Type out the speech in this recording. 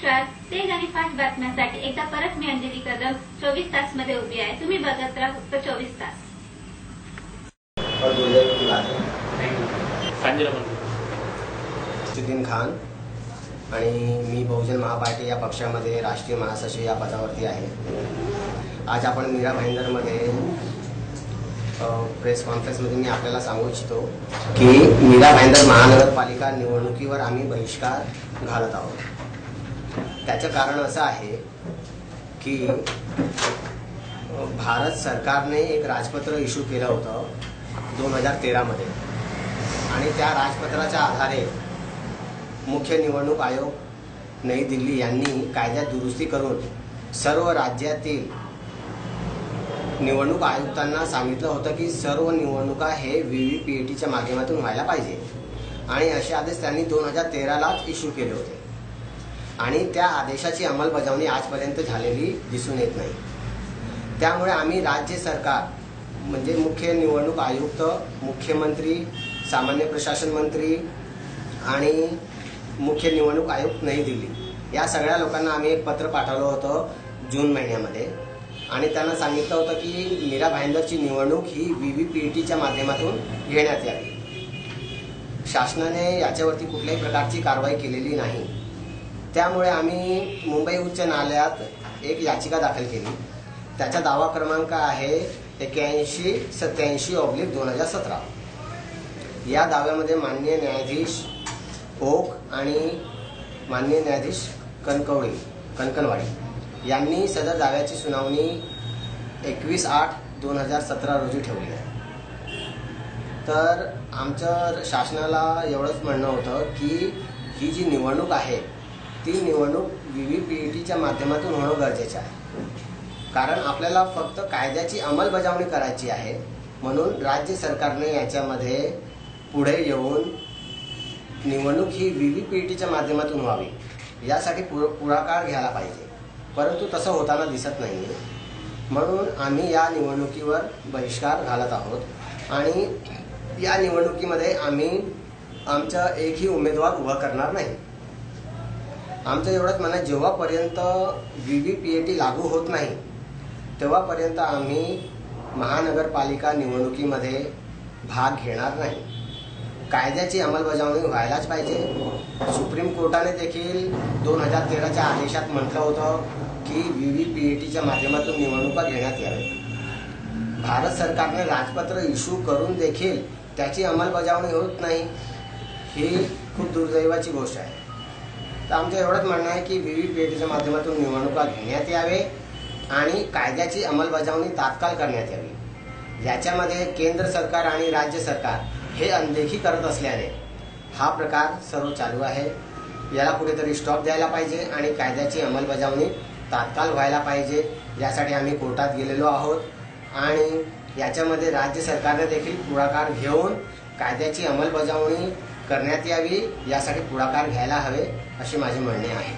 नमस्कार. तेज आणि फास्ट बातम्यांसाठी एकदा परत मी अंजली कदम 24 तास मध्ये उभी आहे. तुम्ही बघत राहा फक्त 24 तास. शुद्दीन खान आणि मी बहुजन महापार्टी या पक्षामध्ये राष्ट्रीय महासचिव या पदावरती आहे. आज आपण मीरा भाईंदरमध्ये प्रेस कॉन्फरन्समध्ये मी आपल्याला सांगू इच्छितो की मीरा भाईंदर महानगरपालिका निवडणुकीवर आम्ही बहिष्कार घालत आहोत. त्याचं कारण असं आहे की भारत सरकारने एक राजपत्र इश्यू केलं होतं 2013 मध्ये आणि त्या राजपत्राच्या आधारे मुख्य निवडणूक आयोग नई दिल्ली यांनी कायद्यात दुरुस्ती करून सर्व राज्यातील निवडणूक आयुक्तांना सांगितलं होतं की सर्व निवडणुका हे व्हीव्हीपीएटीच्या माध्यमातून व्हायला पाहिजे आणि असे आदेश त्यांनी 2013लाच इश्यू केले होते आणि त्या आदेशाची अंमलबजावणी आजपर्यंत झालेली दिसून येत नाही. त्यामुळे आम्ही राज्य सरकार म्हणजे मुख्य निवडणूक आयुक्त, मुख्यमंत्री, सामान्य प्रशासन मंत्री आणि मुख्य निवडणूक आयुक्त नई दिल्ली या सगळ्या लोकांना आम्ही एक पत्र पाठवलं होतं जून महिन्यामध्ये आणि त्यांना सांगितलं होतं की मीरा भाईंदरची निवडणूक ही व्हीव्हीपीएटीच्या माध्यमातून घेण्यात यावी. शासनाने याच्यावरती कुठल्याही प्रकारची कारवाई केलेली नाही. त्यामुळे आम्ही मुंबई उच्च न्यायालयात एक याचिका दाखल केली. त्याचा दावा क्रमांक आहे 8187/2017. या दाव्यामध्ये माननीय न्यायाधीश ओक आणि माननीय न्यायाधीश कणकणवाडी यांनी सदर दाव्याची सुनावणी 21/8/2017 रोजी ठेवली आहे. तर आमचं शासनाला एवढंच म्हणणं होतं की ही जी निवडणूक आहे ती निवडणूक व्हीव्हीपीएटीच्या माध्यमातून होणं गरजेचं आहे. कारण आपल्याला फक्त कायद्याची अंमलबजावणी करायची आहे. म्हणून राज्य सरकारने याच्यामध्ये पुढे येऊन निवडणूक ही व्हीव्हीपीएटीच्या माध्यमातून व्हावी यासाठी पुढाकार घ्यायला पाहिजे. परंतु तसं होताना दिसत नाही. म्हणून आम्ही या निवडणुकीवर बहिष्कार घालत आहोत आणि या निवडणुकीमध्ये आम्ही आमचा एकही उमेदवार उभा करणार नाही. आमचं एवढंच म्हणणं जेव्हापर्यंत व्हीव्हीपीएटी लागू होत नाही तेव्हापर्यंत आम्ही महानगरपालिका निवडणुकीमध्ये भाग घेणार नाही. कायद्याची अंमलबजावणी व्हायलाच पाहिजे. सुप्रीम कोर्टाने देखील 2013च्या आदेशात म्हटलं होतं की व्हीव्हीपीएटीच्या माध्यमातून निवडणुका घेण्यात याव्यात. भारत सरकारने राजपत्र इश्यू करून देखील त्याची अंमलबजावणी होत नाही ही खूप दुर्दैवाची गोष्ट आहे. तर आमचं एवढंच म्हणणं आहे की व्हीव्हीपीएटीच्या माध्यमातून निवडणुका घेण्यात यावे आणि कायद्याची अंमलबजावणी तात्काळ करण्यात यावी. याच्यामध्ये केंद्र सरकार आणि राज्य सरकार हे अनदेखी करत असल्याने हा प्रकार सर्व चालू आहे. याला कुठेतरी स्टॉप द्यायला पाहिजे आणि कायद्याची अंमलबजावणी तात्काळ व्हायला पाहिजे. यासाठी आम्ही कोर्टात गेलेलो आहोत आणि याच्यामध्ये राज्य सरकारने देखील पुढाकार घेऊन कायद्याची अंमलबजावणी करण्यात यावी यासाठी पुढाकार घ्यायला हवे अशी माझी म्हणणे आहे.